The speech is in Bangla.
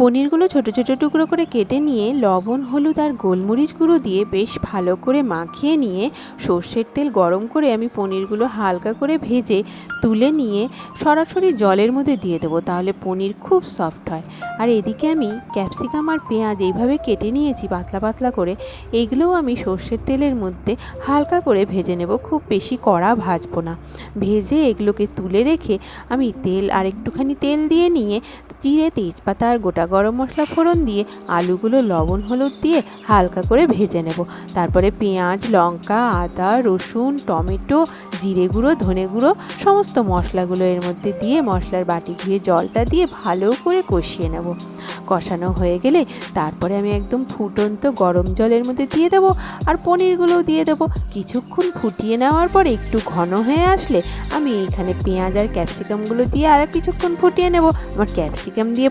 পনিরগুলো ছোট ছোট টুকরো করে কেটে নিয়ে লবণ, হলুদ আর গোলমরিচ গুঁড়ো দিয়ে বেশ ভালো করে মাখিয়ে নিয়ে সর্ষের তেল গরম করে আমি পনিরগুলো হালকা করে ভেজে তুলে নিয়ে সরাসরি জলের মধ্যে দিয়ে দেবো, তাহলে পনির খুব সফট হয়। আর এদিকে আমি ক্যাপসিকাম আর পেঁয়াজ এইভাবে কেটে নিয়েছি পাতলা পাতলা করে, এইগুলোও আমি সর্ষের তেলের মধ্যে হালকা করে ভেজে নেব, খুব বেশি কড়া ভাজবো না। ভেজে এগুলোকে তুলে রেখে আমি তেল আর একটুখানি তেল দিয়ে নিয়ে জিরে, তেজপাতা আর গোটা গরম মশলা ফোড়ন দিয়ে আলুগুলো লবণ হলুদ দিয়ে হালকা করে ভেজে নেব। তারপরে পেঁয়াজ, লঙ্কা, আদা, রসুন, টমেটো, জিরে গুঁড়ো, ধনে গুঁড়ো সমস্ত মশলাগুলো এর মধ্যে দিয়ে মশলার বাটি ধুয়ে জলটা দিয়ে ভালো করে কষিয়ে নেব। কষানো হয়ে গেলে তারপরে আমি একদম ফুটন্ত গরম জলের মধ্যে দিয়ে দেবো আর পনিরগুলোও দিয়ে দেবো। কিছুক্ষণ ফুটিয়ে নেওয়ার পরে একটু ঘন হয়ে আসলে আমি এইখানে পেঁয়াজ আর ক্যাপসিকামগুলো দিয়ে আর কিছুক্ষণ ফুটিয়ে নেব। আমার ক্যাপসিকাম দিয়ে